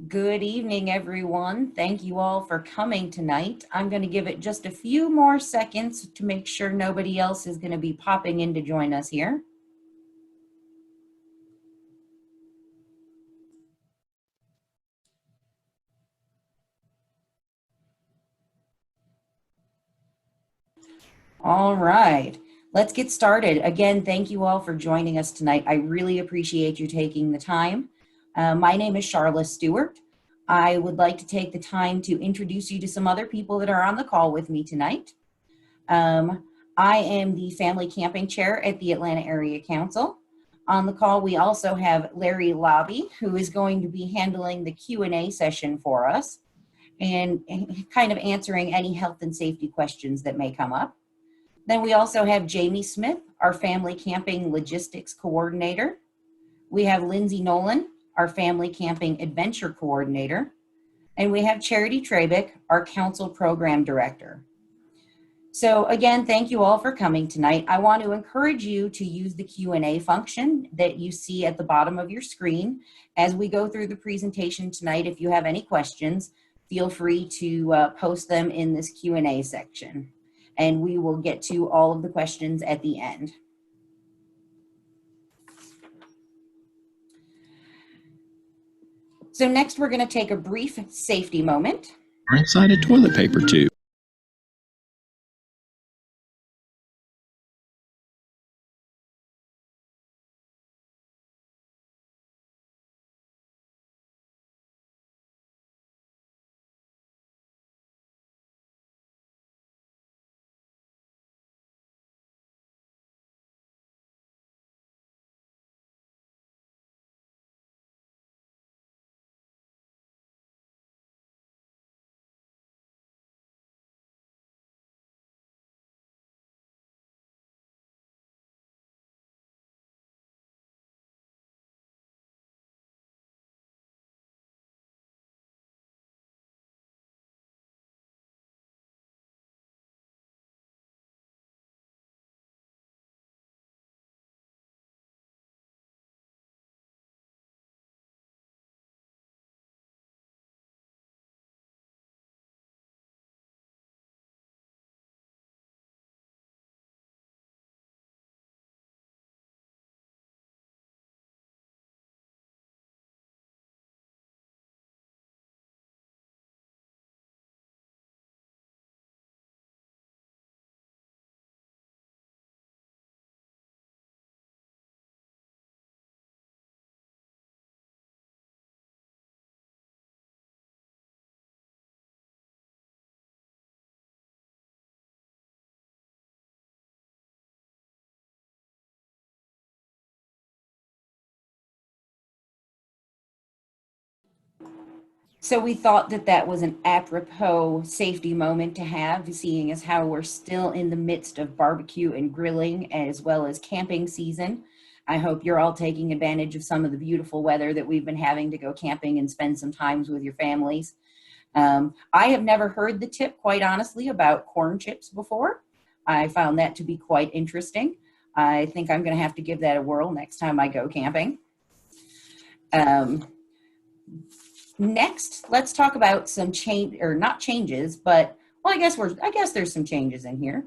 Good evening, everyone. Thank you all for coming tonight. I'm going to give it just a few more seconds to make sure nobody else is going to be popping in to join us here. All right, let's get started. Again, thank you all for joining us tonight. I really appreciate you taking the time. My name is Charlotte Stewart. I would like to take the time to introduce you to some other people that are on the call with me tonight. I am the Family Camping Chair at the Atlanta Area Council. On the call, we also have Larry Lobby, who is going to be handling the Q&A session for us and kind of answering any health and safety questions that may come up. Then we also have Jamie Smith, our Family Camping Logistics Coordinator. We have Lindsay Nolan, our Family Camping Adventure Coordinator. And we have Charity Trabick, our Council Program Director. So again, thank you all for coming tonight. I want to encourage you to use the Q&A function that you see at the bottom of your screen. As we go through the presentation tonight, if you have any questions, feel free to post them in this Q&A section. And we will get to all of the questions at the end. So next, we're going to take a brief safety moment. Inside a toilet paper tube. So we thought that that was an apropos safety moment to have, seeing as how we're still in the midst of barbecue and grilling as well as camping season. I hope you're all taking advantage of some of the beautiful weather that we've been having to go camping and spend some times with your families. I have never heard the tip, quite honestly, about corn chips before. I found that to be quite interesting. I think I'm going to have to give that a whirl next time I go camping. Next, let's talk about some change, or not changes, but well, I guess there's some changes in here,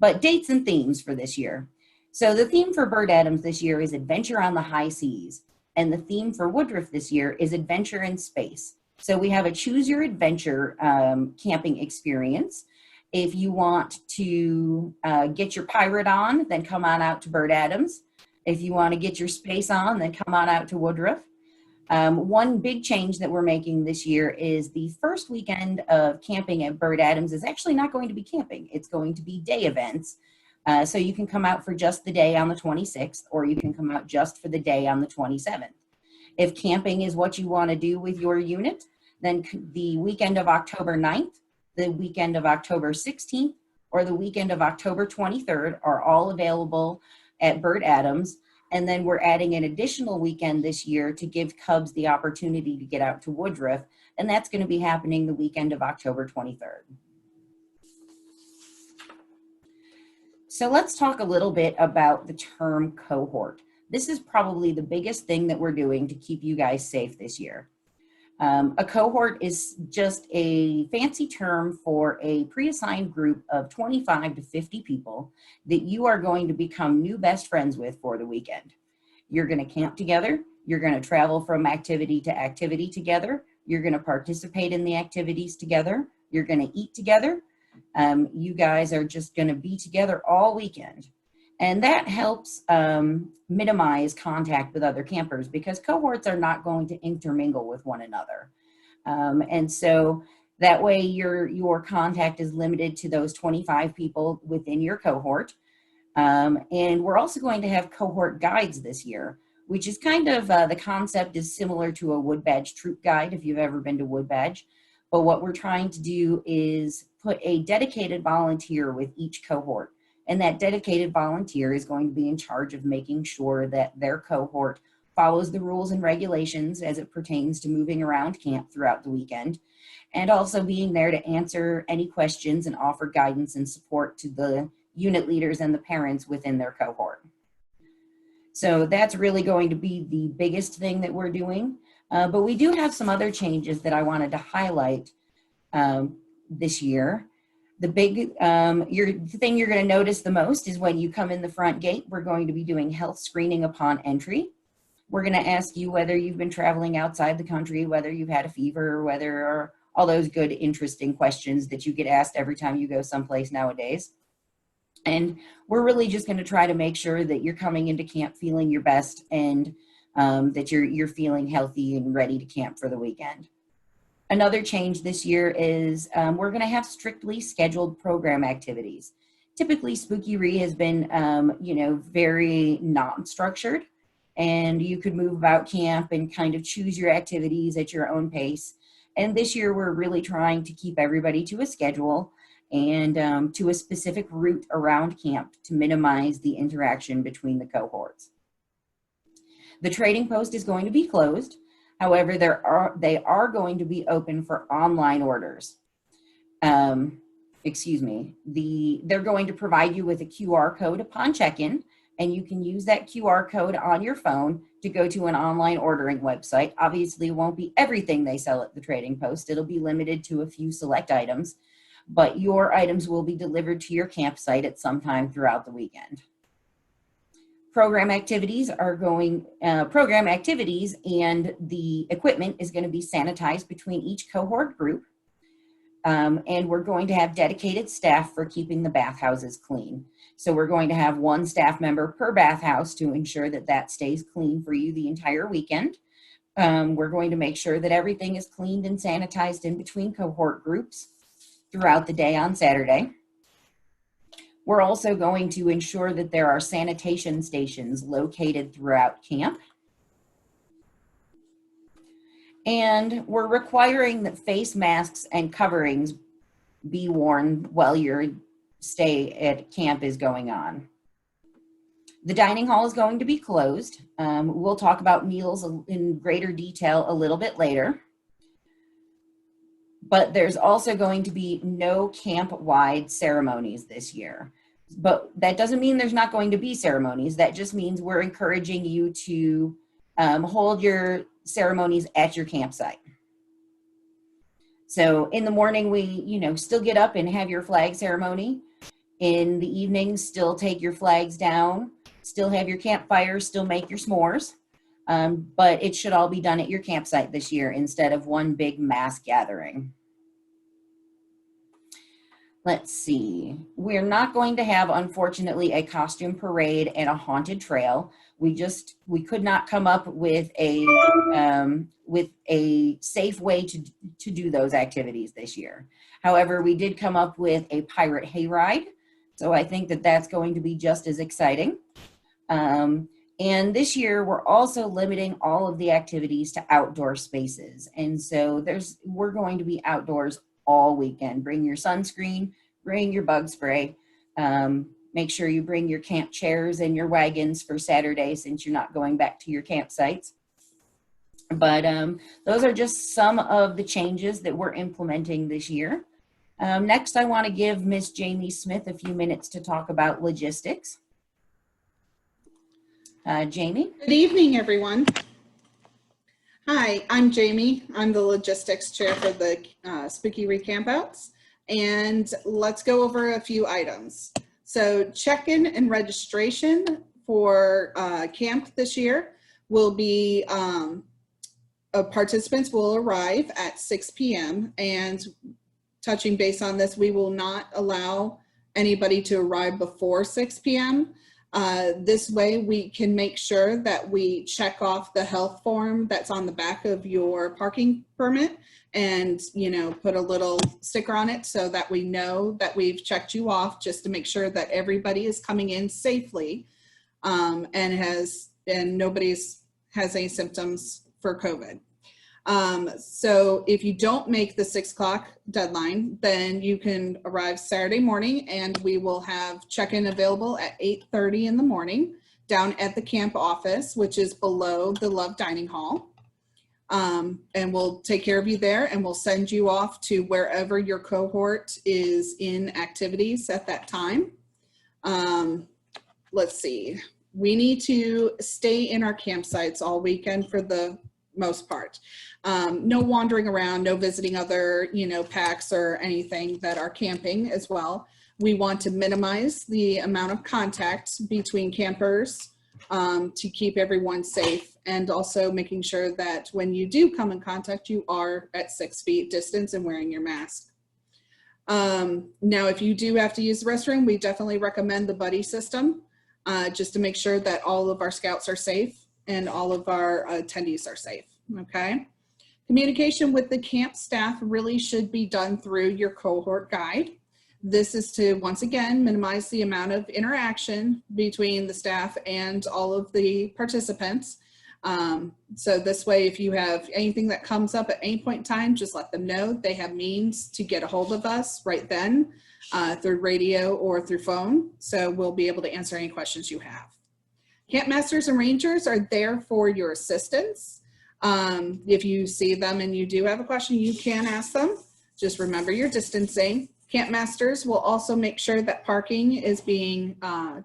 but dates and themes for this year. So the theme for Bird Adams this year is Adventure on the High Seas, and the theme for Woodruff this year is Adventure in Space. So we have a choose your adventure camping experience. If you want to get your pirate on, then come on out to Bird Adams. If you want to get your space on, then come on out to Woodruff. One big change that we're making this year is the first weekend of camping at Bird Adams is actually not going to be camping. It's going to be day events. So you can come out for just the day on the 26th, or you can come out just for the day on the 27th. If camping is what you want to do with your unit, then the weekend of October 9th, the weekend of October 16th, or the weekend of October 23rd are all available at Burt Adams. And then we're adding an additional weekend this year to give Cubs the opportunity to get out to Woodruff. And that's going to be happening the weekend of October 23rd. So let's talk a little bit about the term cohort. This is probably the biggest thing that we're doing to keep you guys safe this year. A cohort is just a fancy term for a pre-assigned group of 25 to 50 people that you are going to become new best friends with for the weekend. You're going to camp together. You're going to travel from activity to activity together. You're going to participate in the activities together. You're going to eat together. You guys are just going to be together all weekend. And that helps minimize contact with other campers because cohorts are not going to intermingle with one another. And so that way your contact is limited to those 25 people within your cohort. And we're also going to have cohort guides this year, which is kind of, the concept is similar to a Wood Badge troop guide if you've ever been to Wood Badge. But what we're trying to do is put a dedicated volunteer with each cohort. And that dedicated volunteer is going to be in charge of making sure that their cohort follows the rules and regulations as it pertains to moving around camp throughout the weekend, and also being there to answer any questions and offer guidance and support to the unit leaders and the parents within their cohort. So that's really going to be the biggest thing that we're doing. But we do have some other changes that I wanted to highlight this year. The big thing you're going to notice the most is when you come in the front gate, we're going to be doing health screening upon entry. We're going to ask you whether you've been traveling outside the country, whether you've had a fever, or all those good, interesting questions that you get asked every time you go someplace nowadays. And we're really just going to try to make sure that you're coming into camp feeling your best and that you're feeling healthy and ready to camp for the weekend. Another change this year is we're going to have strictly scheduled program activities. Typically, Spooky-Ree has been, very non-structured, and you could move about camp and kind of choose your activities at your own pace. And this year, we're really trying to keep everybody to a schedule and to a specific route around camp to minimize the interaction between the cohorts. The trading post is going to be closed. However, they are going to be open for online orders. They're going to provide you with a QR code upon check-in, and you can use that QR code on your phone to go to an online ordering website. Obviously, it won't be everything they sell at the trading post. It'll be limited to a few select items, but your items will be delivered to your campsite at some time throughout the weekend. Program activities and the equipment is going to be sanitized between each cohort group. And we're going to have dedicated staff for keeping the bathhouses clean. So we're going to have one staff member per bathhouse to ensure that that stays clean for you the entire weekend. We're going to make sure that everything is cleaned and sanitized in between cohort groups throughout the day on Saturday. We're also going to ensure that there are sanitation stations located throughout camp. And we're requiring that face masks and coverings be worn while your stay at camp is going on. The dining hall is going to be closed. We'll talk about meals in greater detail a little bit later. But there's also going to be no camp-wide ceremonies this year. But that doesn't mean there's not going to be ceremonies. That just means we're encouraging you to hold your ceremonies at your campsite. So in the morning, we, still get up and have your flag ceremony. In the evening, still take your flags down, still have your campfire, still make your s'mores. But it should all be done at your campsite this year instead of one big mass gathering. Let's see. We're not going to have, unfortunately, a costume parade and a haunted trail. We could not come up with a safe way to do those activities this year. However, we did come up with a pirate hayride. So I think that that's going to be just as exciting. And this year, we're also limiting all of the activities to outdoor spaces. And so we're going to be outdoors all weekend. Bring your sunscreen, bring your bug spray. Make sure you bring your camp chairs and your wagons for Saturday since you're not going back to your campsites. But those are just some of the changes that we're implementing this year. Next, I want to give Miss Jamie Smith a few minutes to talk about logistics. Jamie? Good evening, everyone. Hi, I'm Jamie. I'm the logistics chair for the Spooky-Ree campouts. And let's go over a few items. So check-in and registration for camp this year will be, participants will arrive at 6 p.m. And touching base on this, we will not allow anybody to arrive before 6 p.m. This way we can make sure that we check off the health form that's on the back of your parking permit and, you know, put a little sticker on it so that we know that we've checked you off, just to make sure that everybody is coming in safely and nobody has any symptoms for COVID. So if you don't make the 6 o'clock deadline, then you can arrive Saturday morning, and we will have check-in available at 8:30 in the morning down at the camp office, which is below the Love Dining Hall. And we'll take care of you there, and we'll send you off to wherever your cohort is in activities at that time. Let's see, we need to stay in our campsites all weekend for the most part. No wandering around, no visiting other, packs or anything that are camping as well. We want to minimize the amount of contact between campers to keep everyone safe, and also making sure that when you do come in contact, you are at 6 feet distance and wearing your mask. Now, if you do have to use the restroom, we definitely recommend the buddy system, just to make sure that all of our scouts are safe and all of our attendees are safe, okay? Communication with the camp staff really should be done through your cohort guide. This is to, once again, minimize the amount of interaction between the staff and all of the participants. So this way, if you have anything that comes up at any point in time, just let them know. They have means to get a hold of us right then through radio or through phone. So we'll be able to answer any questions you have. Camp masters and rangers are there for your assistance. If you see them and you do have a question, you can ask them. Just remember your distancing. Camp masters will also make sure that parking is being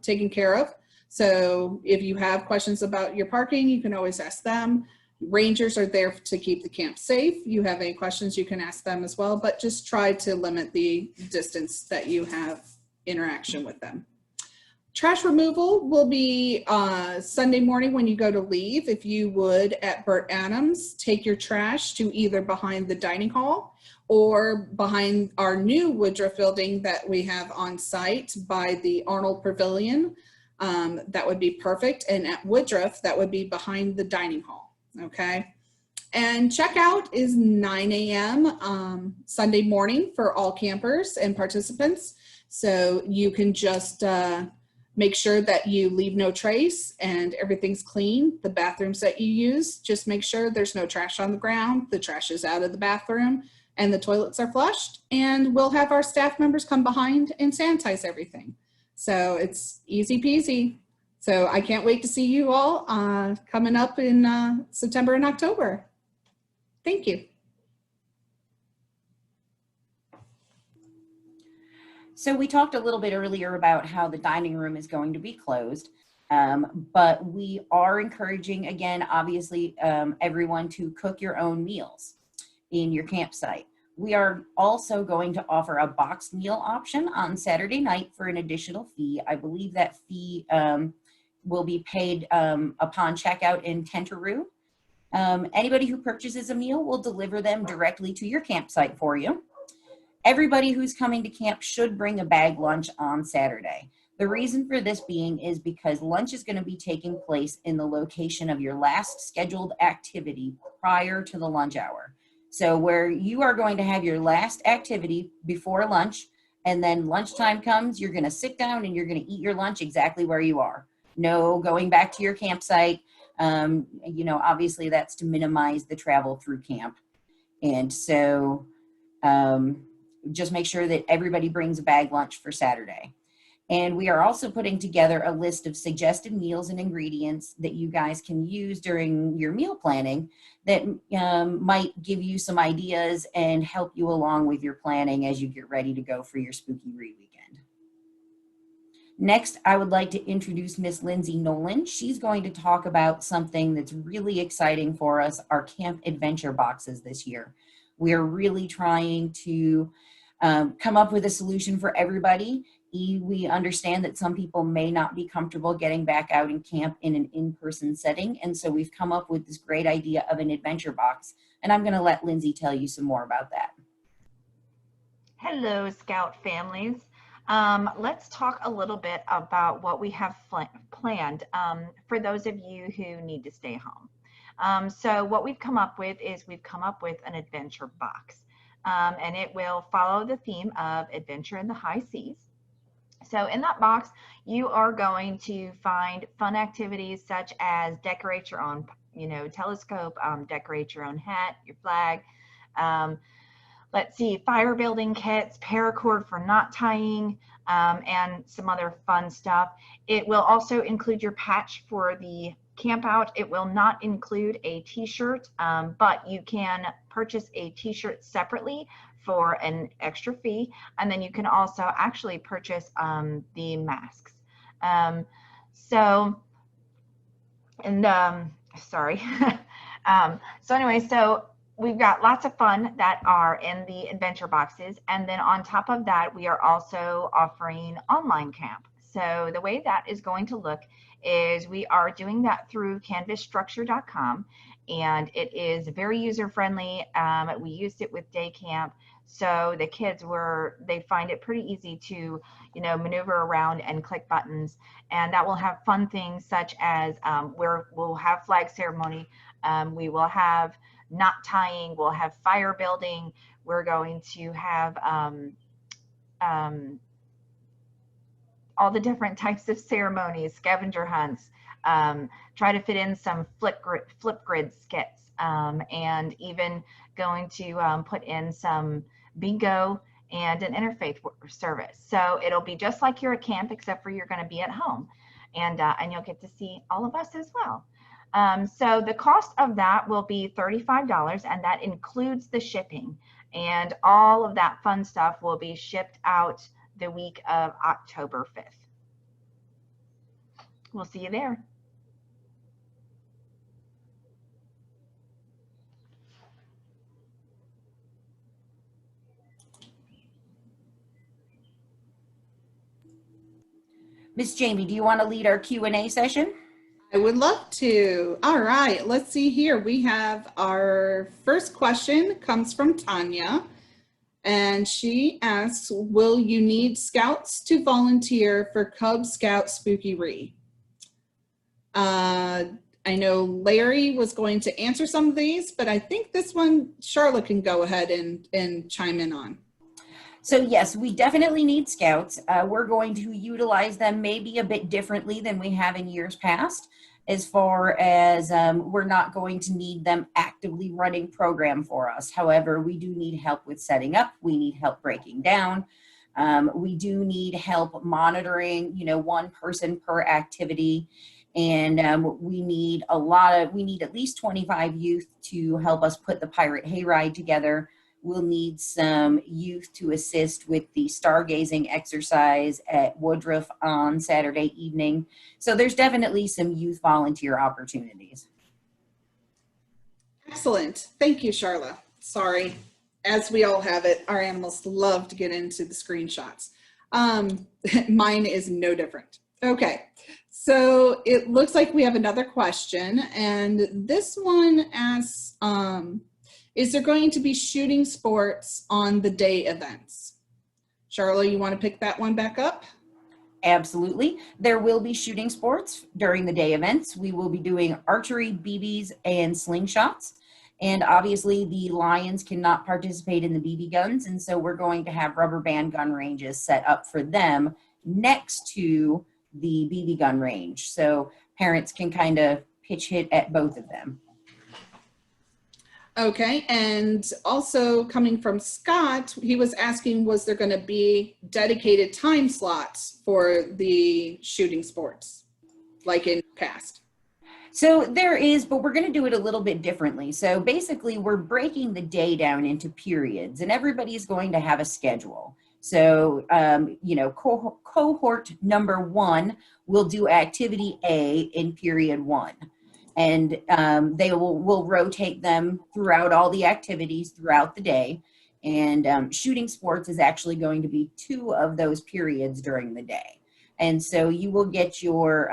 taken care of. So if you have questions about your parking, you can always ask them. Rangers are there to keep the camp safe. You have any questions, you can ask them as well, but just try to limit the distance that you have interaction with them. Trash removal will be Sunday morning when you go to leave. If you would, at Burt Adams, take your trash to either behind the dining hall or behind our new Woodruff building that we have on site by the Arnold Pavilion. That would be perfect. And at Woodruff, that would be behind the dining hall, okay? And checkout is 9 a.m. Sunday morning for all campers and participants. So you can just make sure that you leave no trace and everything's clean. The bathrooms that you use, just make sure there's no trash on the ground, the trash is out of the bathroom, and the toilets are flushed. And we'll have our staff members come behind and sanitize everything. So it's easy peasy. So I can't wait to see you all coming up in September and October. Thank you. So we talked a little bit earlier about how the dining room is going to be closed, but we are encouraging, again, obviously, everyone to cook your own meals in your campsite. We are also going to offer a boxed meal option on Saturday night for an additional fee. I believe that fee will be paid upon checkout in Tentaroo. Anybody who purchases a meal will deliver them directly to your campsite for you. Everybody who's coming to camp should bring a bag lunch on Saturday. The reason for this being is because lunch is going to be taking place in the location of your last scheduled activity prior to the lunch hour. So where you are going to have your last activity before lunch, and then lunchtime comes, you're going to sit down and you're going to eat your lunch exactly where you are. no going back to your campsite. You know, obviously that's to minimize the travel through camp. And so just make sure that everybody brings a bag lunch for Saturday. And we are also putting together a list of suggested meals and ingredients that you guys can use during your meal planning that might give you some ideas and help you along with your planning as you get ready to go for your Spooky-Ree weekend. Next, I would like to introduce Miss Lindsay Nolan. She's going to talk about something that's really exciting for us, our camp adventure boxes this year. We are really trying to come up with a solution for everybody. We understand that some people may not be comfortable getting back out in camp in an in-person setting, and so we've come up with this great idea of an adventure box, and I'm going to let Lindsay tell you some more about that. Hello, Scout families. Let's talk a little bit about what we have planned for those of you who need to stay home. So what we've come up with is we've come up with an adventure box, and it will follow the theme of adventure in the high seas. So in that box, you are going to find fun activities such as decorate your own, telescope, decorate your own hat, your flag. Let's see, fire building kits, paracord for knot tying, and some other fun stuff. It will also include your patch for the camp out. It will not include a t-shirt, but you can purchase a t-shirt separately for an extra fee, and then you can also actually purchase the masks. Sorry. So anyway, so we've got lots of fun that are in the adventure boxes, and then on top of that, we are also offering online camp. So the way that is going to look is we are doing that through canvasstructure.com, and it is very user-friendly. We used it with day camp, so the kids they find it pretty easy to, maneuver around and click buttons, and that will have fun things such as we'll have flag ceremony, we will have knot tying, we'll have fire building, we're going to have all the different types of ceremonies, scavenger hunts, try to fit in some flip grid skits, and even going to put in some bingo and an interfaith service. So it'll be just like you're at camp, except for you're going to be at home, and you'll get to see all of us as well. So the cost of that will be $35, and that includes the shipping, and all of that fun stuff will be shipped out the week of October 5th. We'll see you there. Miss Jamie, do you want to lead our Q&A session? I would love to. All right, let's see here. We have our first question comes from Tanya, and she asks, will you need scouts to volunteer for Cub Scout Spooky-Ree? I know Larry was going to answer some of these, but I think this one Charlotte can go ahead and chime in on. So yes, we definitely need scouts. We're going to utilize them maybe a bit differently than we have in years past, as far as we're not going to need them actively running program for us. However, we do need help with setting up. We need help breaking down. We do need help monitoring, one person per activity. And we need at least 25 youth to help us put the pirate hayride together. We'll need some youth to assist with the stargazing exercise at Woodruff on Saturday evening. So there's definitely some youth volunteer opportunities. Excellent. Thank you, Charla. Sorry, as we all have it, our animals love to get into the screenshots. Mine is no different. Okay, so it looks like we have another question, and this one asks, is there going to be shooting sports on the day events? Charla, you want to pick that one back up? Absolutely. There will be shooting sports during the day events. We will be doing archery, BBs, and slingshots. And obviously the Lions cannot participate in the BB guns, and so we're going to have rubber band gun ranges set up for them next to the BB gun range. So parents can kind of pitch hit at both of them. Okay, and also coming from Scott, he was asking, was there going to be dedicated time slots for the shooting sports, like in the past? So there is, but we're going to do it a little bit differently. So basically, we're breaking the day down into periods, and everybody's going to have a schedule. So, cohort number 1 will do activity A in period 1. And they will rotate them throughout all the activities throughout the day. And shooting sports is actually going to be 2 of those periods during the day. And so you will get your,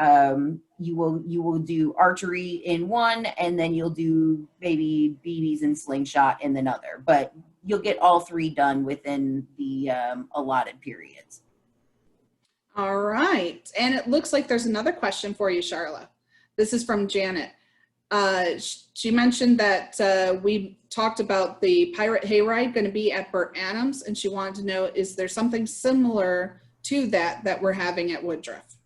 you will do archery in 1, and then you'll do maybe BBs and slingshot in another. But you'll get all 3 done within the allotted periods. All right. And it looks like there's another question for you, Charla. This is from Janet. She mentioned that we talked about the Pirate Hayride going to be at Burt Adams, and she wanted to know, is there something similar to that we're having at Woodruff?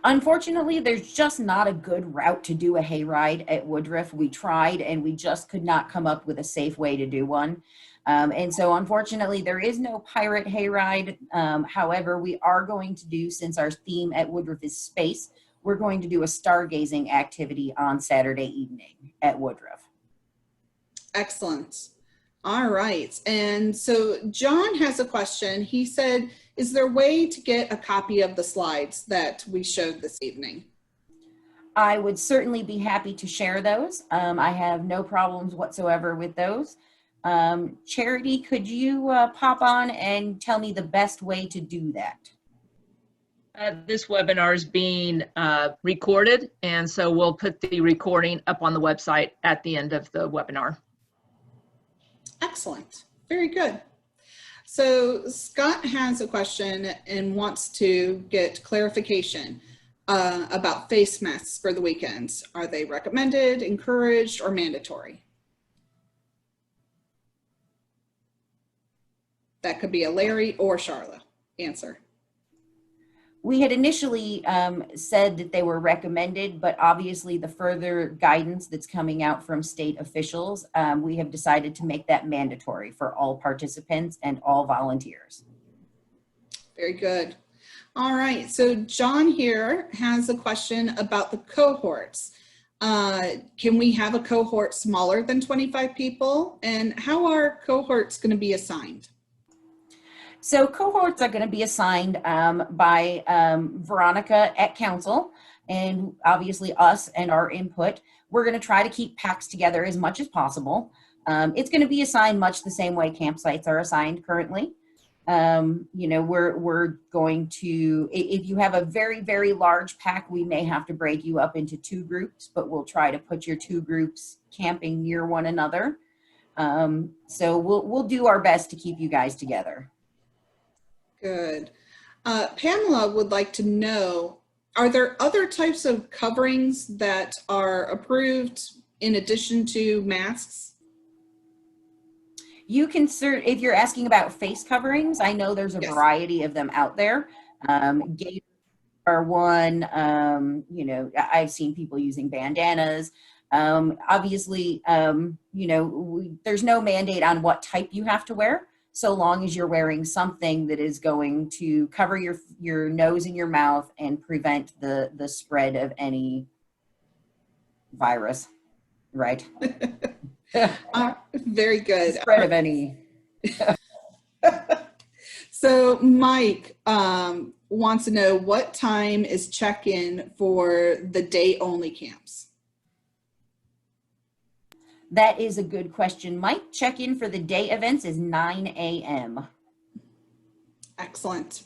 Unfortunately, there's just not a good route to do a hayride at Woodruff. We tried, and we just could not come up with a safe way to do one. And so unfortunately, there is no pirate hayride. However, we are going to do, since our theme at Woodruff is space, we're going to do a stargazing activity on Saturday evening at Woodruff. Excellent. All right. And so John has a question. He said, is there a way to get a copy of the slides that we showed this evening? I would certainly be happy to share those. I have no problems whatsoever with those. Charity, could you pop on and tell me the best way to do that? This webinar is being recorded, and so we'll put the recording up on the website at the end of the webinar. Excellent. Very good. So Scott has a question and wants to get clarification about face masks for the weekends. Are they recommended, encouraged, or mandatory? That could be a Larry or Charla answer. We had initially said that they were recommended, but obviously the further guidance that's coming out from state officials, we have decided to make that mandatory for all participants and all volunteers. Very good. All right, so John here has a question about the cohorts. Can we have a cohort smaller than 25 people? And how are cohorts going to be assigned? So cohorts are going to be assigned by Veronica at council, and obviously us and our input. We're going to try to keep packs together as much as possible. It's going to be assigned much the same way campsites are assigned currently. We're going to, if you have a very, very large pack, we may have to break you up into 2 groups, but we'll try to put your 2 groups camping near one another. So we'll do our best to keep you guys together. Good. Pamela would like to know, are there other types of coverings that are approved in addition to masks? You can if you're asking about face coverings, I know there's a Yes. variety of them out there. Gators are one, I've seen people using bandanas. Obviously, there's no mandate on what type you have to wear, so long as you're wearing something that is going to cover your nose and your mouth and prevent the spread of any virus, right? Very good. Spread of any. So Mike wants to know, what time is check-in for the day-only camps? That is a good question, Mike. Check-in for the day events is 9 a.m. Excellent.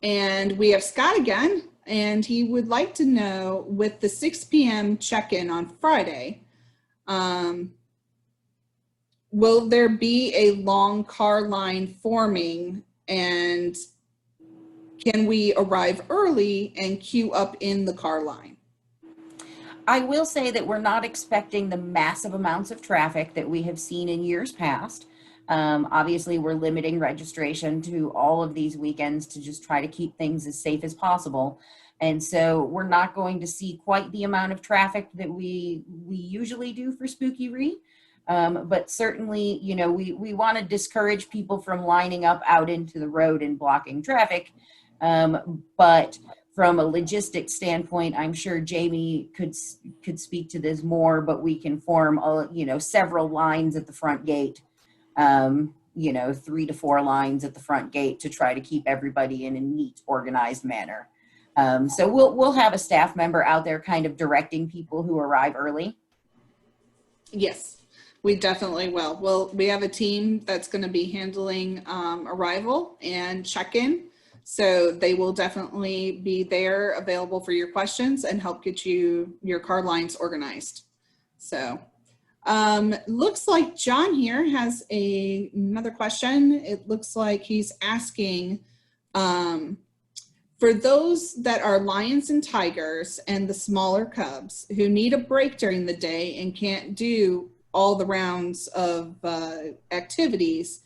And we have Scott again, and he would like to know, with the 6 p.m. check-in on Friday, will there be a long car line forming, and can we arrive early and queue up in the car line? I will say that we're not expecting the massive amounts of traffic that we have seen in years past. Obviously, we're limiting registration to all of these weekends to just try to keep things as safe as possible. And so we're not going to see quite the amount of traffic that we usually do for Spooky-Ree. But certainly, you know, we want to discourage people from lining up out into the road and blocking traffic. But from a logistics standpoint, I'm sure Jamie could speak to this more, but we can form, you know, several lines at the front gate, you know, 3 to 4 lines at the front gate to try to keep everybody in a neat, organized manner. So we'll have a staff member out there kind of directing people who arrive early. Yes, we definitely will. We have a team that's going to be handling arrival and check-in. So they will definitely be there available for your questions and help get your car lines organized. So looks like John here has another question. It looks like he's asking, for those that are lions and tigers and the smaller cubs who need a break during the day and can't do all the rounds of activities,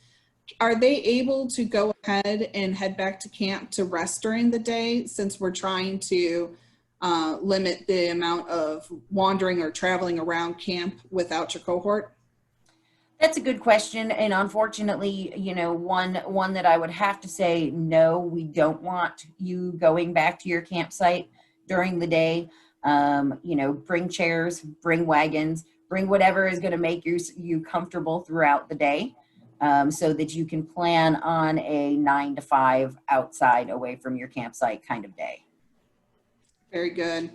are they able to go ahead and head back to camp to rest during the day, since we're trying to limit the amount of wandering or traveling around camp without your cohort? That's a good question. And unfortunately, you know, one that I would have to say, no, we don't want you going back to your campsite during the day. You know, bring chairs, bring wagons, bring whatever is going to make you comfortable throughout the day. So that you can plan on a 9 to 5 outside away from your campsite kind of day. Very good.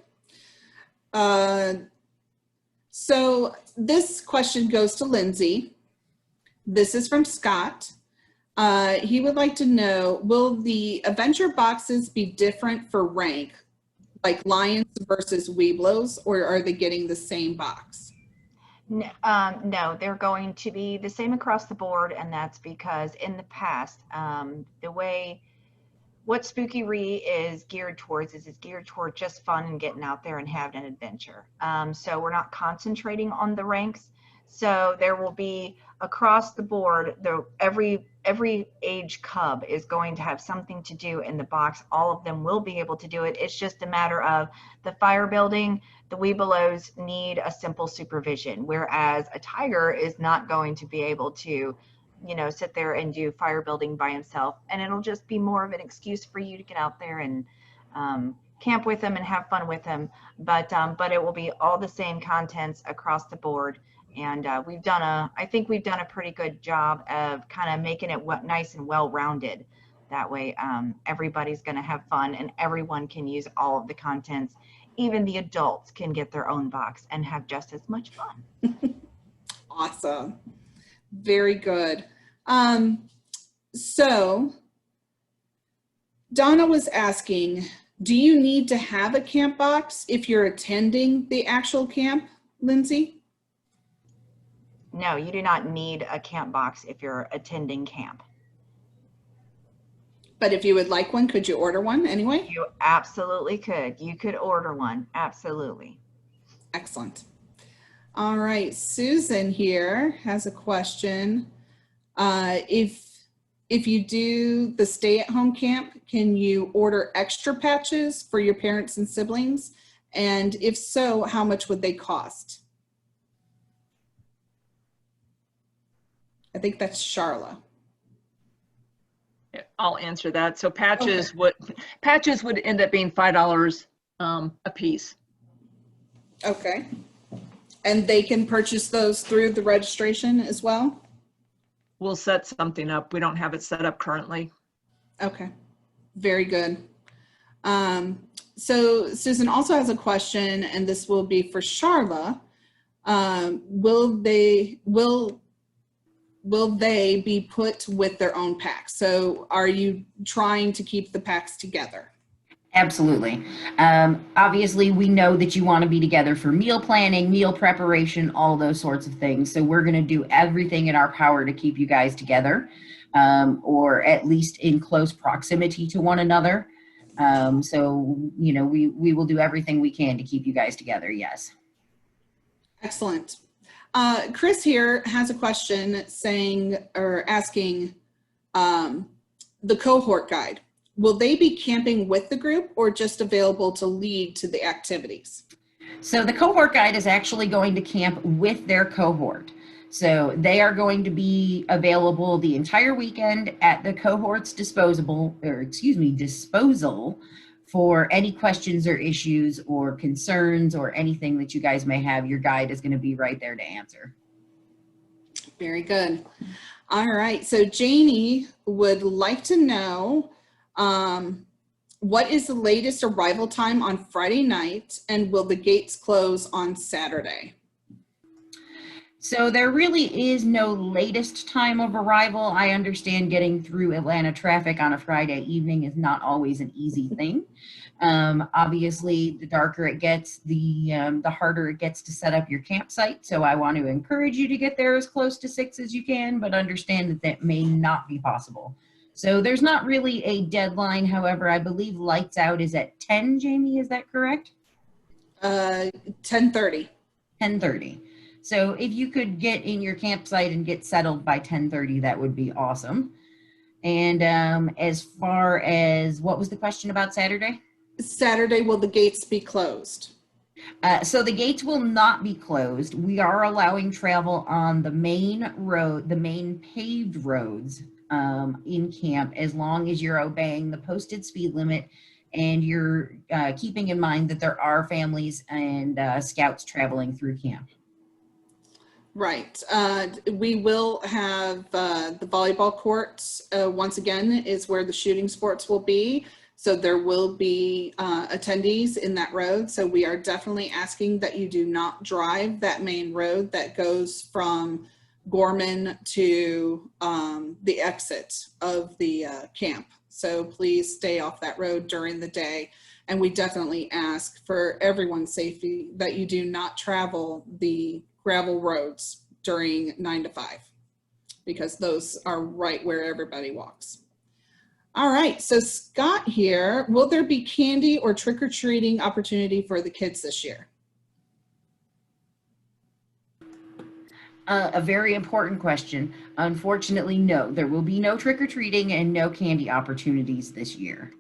So this question goes to Lindsay. This is from Scott. He would like to know, will the adventure boxes be different for rank, like lions versus Weeblos, or are they getting the same box? No, they're going to be the same across the board, and that's because in the past, what Spooky-Ree is geared towards is it's geared toward just fun and getting out there and having an adventure. So we're not concentrating on the ranks. So there will be across the board, every age cub is going to have something to do in the box. All of them will be able to do it. It's just a matter of the fire building. The Weebelows need a simple supervision, whereas a tiger is not going to be able to, you know, sit there and do fire building by himself. And it'll just be more of an excuse for you to get out there and camp with them and have fun with them. But it will be all the same contents across the board. And I think we've done a pretty good job of kind of making it nice and well-rounded. That way, everybody's going to have fun and everyone can use all of the contents. Even the adults can get their own box and have just as much fun. Awesome. Very good. So Donna was asking, do you need to have a camp box if you're attending the actual camp, Lindsay? No, you do not need a camp box if you're attending camp. But if you would like one, could you order one anyway? You absolutely could. You could order one. Absolutely. Excellent. All right. Susan here has a question. If you do the stay-at-home camp, can you order extra patches for your parents and siblings? And if so, how much would they cost? I think that's Charla. I'll answer that. So patches would end up being $5 a piece. Okay. And they can purchase those through the registration as well? We'll set something up. We don't have it set up currently. Okay. Very good. So Susan also has a question, and this will be for Charla. Will they be put with their own packs? So are you trying to keep the packs together? Absolutely. Obviously, we know that you want to be together for meal planning, meal preparation, all those sorts of things. So we're going to do everything in our power to keep you guys together, or at least in close proximity to one another. So, you know, we will do everything we can to keep you guys together. Yes. Excellent. Chris here has a question asking the cohort guide. will they be camping with the group or just available to lead to the activities? So the cohort guide is actually going to camp with their cohort. So they are going to be available the entire weekend at the cohort's disposal for any questions or issues or concerns or anything that you guys may have. Your guide is going to be right there to answer. Very good. All right. So Janie would like to know what is the latest arrival time on Friday night, and will the gates close on Saturday? So there really is no latest time of arrival. I understand getting through Atlanta traffic on a Friday evening is not always an easy thing. Obviously, the darker it gets, the harder it gets to set up your campsite. So I want to encourage you to get there as close to 6 as you can, but understand that that may not be possible. So there's not really a deadline. However, I believe lights out is at 10, Jamie, is that correct? 10:30. 10:30. So if you could get in your campsite and get settled by 10:30, that would be awesome. And as far as, what was the question about Saturday? Saturday, will the gates be closed? So the gates will not be closed. We are allowing travel on the main road, the main paved roads in camp, as long as you're obeying the posted speed limit and you're keeping in mind that there are families and scouts traveling through camp. Right. We will have the volleyball courts, once again, is where the shooting sports will be. So there will be attendees in that road. So we are definitely asking that you do not drive that main road that goes from Gorman to the exit of the camp. So please stay off that road during the day. And we definitely ask for everyone's safety that you do not travel the gravel roads during 9 to 5, because those are right where everybody walks. All right, so Scott here, will there be candy or trick-or-treating opportunity for the kids this year? A very important question. Unfortunately, no, there will be no trick-or-treating and no candy opportunities this year.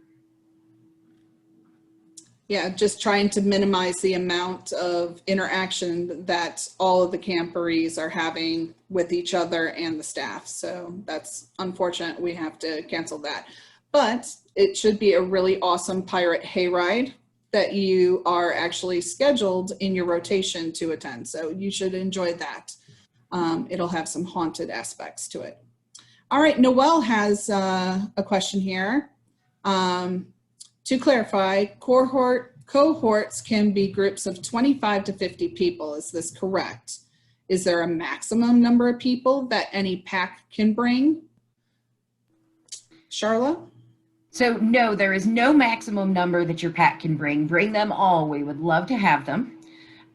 Yeah, just trying to minimize the amount of interaction that all of the camperies are having with each other and the staff. So that's unfortunate. We have to cancel that. But it should be a really awesome pirate hayride that you are actually scheduled in your rotation to attend. So you should enjoy that. It'll have some haunted aspects to it. All right, Noelle has a question here. To clarify, cohorts can be groups of 25 to 50 people. Is this correct? Is there a maximum number of people that any pack can bring? Charla? So no, there is no maximum number that your pack can bring. Bring them all. We would love to have them.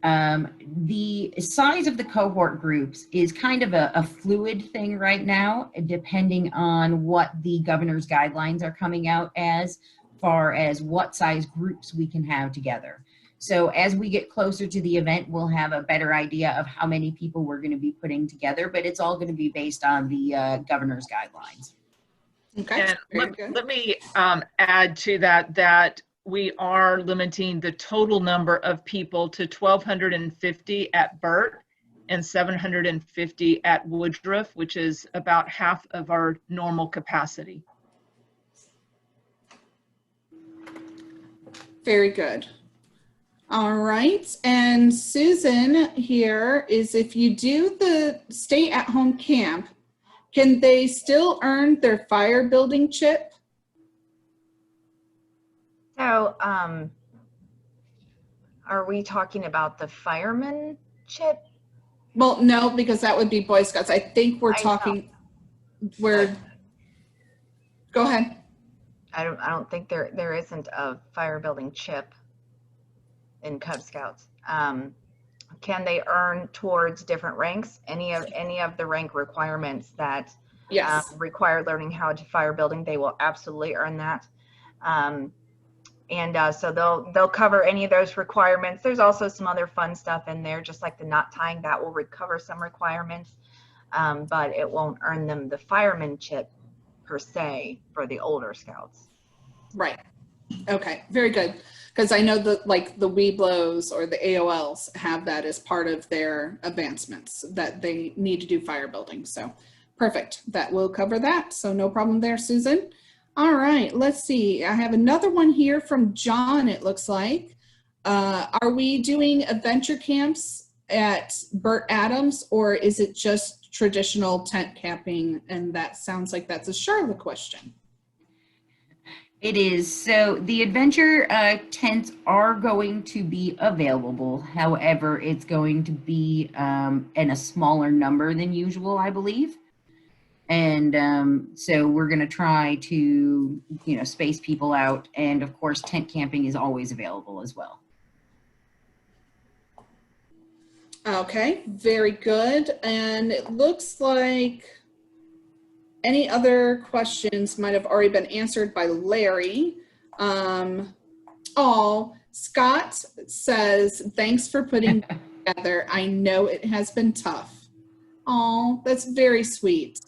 The size of the cohort groups is kind of a fluid thing right now, depending on what the governor's guidelines are coming out as far as what size groups we can have together. So as we get closer to the event, we'll have a better idea of how many people we're going to be putting together, but it's all going to be based on the governor's guidelines. Okay. And let me add to that we are limiting the total number of people to 1,250 at Burt and 750 at Woodruff, which is about half of our normal capacity. Very good. All right. And Susan here is, if you do the stay at home camp, can they still earn their fire building chip? So, are we talking about the fireman chip? Well, no, because that would be Boy Scouts. I think we're talking, go ahead. I don't think there isn't a fire building chip in Cub Scouts. Can they earn towards different ranks? Any of the rank requirements that Yes. require learning how to fire building, they will absolutely earn that. So they'll cover any of those requirements. There's also some other fun stuff in there, just like the knot tying, that will recover some requirements, but it won't earn them the fireman chip per se for the older scouts. Right. Okay, very good. Because I know that like the Weeblos or the AOLs have that as part of their advancements that they need to do fire building. So perfect. That will cover that. So no problem there, Susan. All right, let's see. I have another one here from John, it looks like. Are we doing adventure camps at Burt Adams, or is it just traditional tent camping? And that sounds like that's a Charlotte question. It is. So the adventure tents are going to be available. However, it's going to be in a smaller number than usual, I believe. And so we're going to try to, space people out. And of course, tent camping is always available as well. Okay, very good. And it looks like any other questions might have already been answered by Larry. Scott says, thanks for putting together. I know it has been tough. Oh, that's very sweet.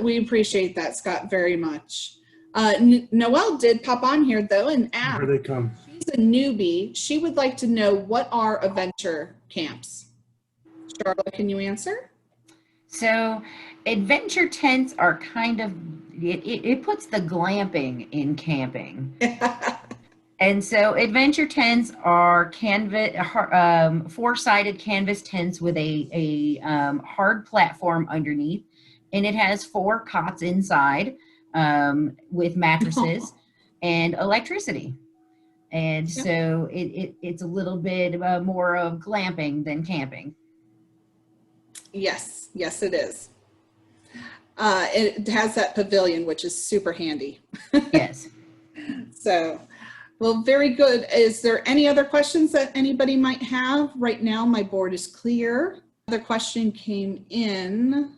We appreciate that, Scott, very much. Noelle did pop on here though and ask, Here they come. she's a newbie. She would like to know, what are adventure camps? Charlotte, can you answer? So adventure tents are kind of, it puts the glamping in camping. And so adventure tents are canvas, four-sided canvas tents with a hard platform underneath, and it has 4 cots inside with mattresses and electricity. And so it's a little bit more of glamping than camping. Yes, it is. It has that pavilion, which is super handy. Yes. So, well, very good. Is there any other questions that anybody might have? Right now, my board is clear. Another question came in.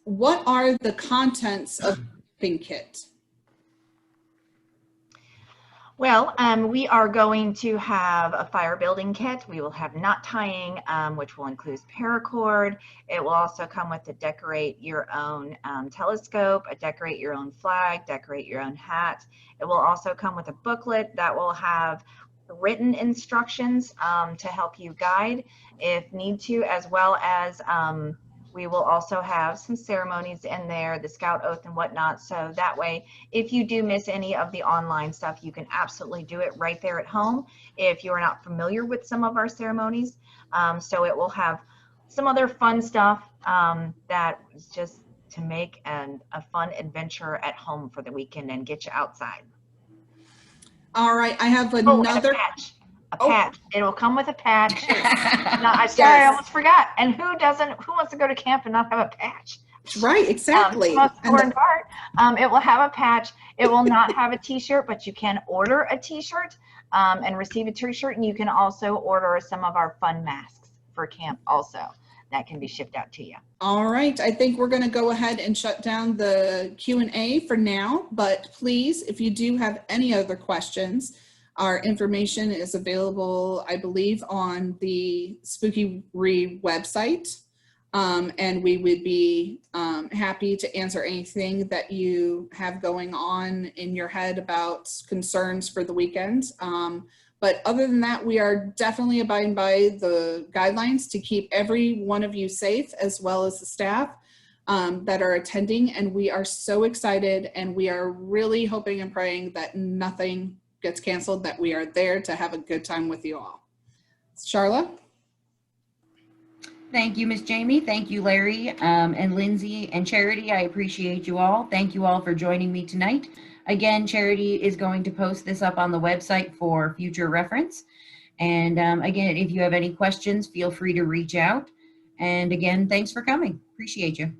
What are the contents of the camping kit? Well, we are going to have a fire building kit. We will have knot tying, which will include paracord. It will also come with a decorate your own telescope, a decorate your own flag, decorate your own hat. It will also come with a booklet that will have written instructions to help you guide if need to, as well as we will also have some ceremonies in there, the scout oath and whatnot. So that way, if you do miss any of the online stuff, you can absolutely do it right there at home if you are not familiar with some of our ceremonies. So it will have some other fun stuff that is just to make a fun adventure at home for the weekend and get you outside. All right, I have another. A patch. It'll come with a patch. No, I Yes. almost forgot. And who wants to go to camp and not have a patch? Right, exactly. Most important part. It will have a patch. It will not have a t-shirt, but you can order a t-shirt and receive a t-shirt. And you can also order some of our fun masks for camp also. That can be shipped out to you. All right, I think we're going to go ahead and shut down the Q&A for now. But please, if you do have any other questions, our information is available, I believe, on the Spooky-Ree website. And we would be happy to answer anything that you have going on in your head about concerns for the weekend. But other than that, we are definitely abiding by the guidelines to keep every one of you safe, as well as the staff that are attending. And we are so excited, and we are really hoping and praying that nothing gets canceled, that we are there to have a good time with you all. Charla? Thank you, Miss Jamie. Thank you, Larry and Lindsay and Charity. I appreciate you all. Thank you all for joining me tonight. Again, Charity is going to post this up on the website for future reference. And again, if you have any questions, feel free to reach out. And again, thanks for coming. Appreciate you.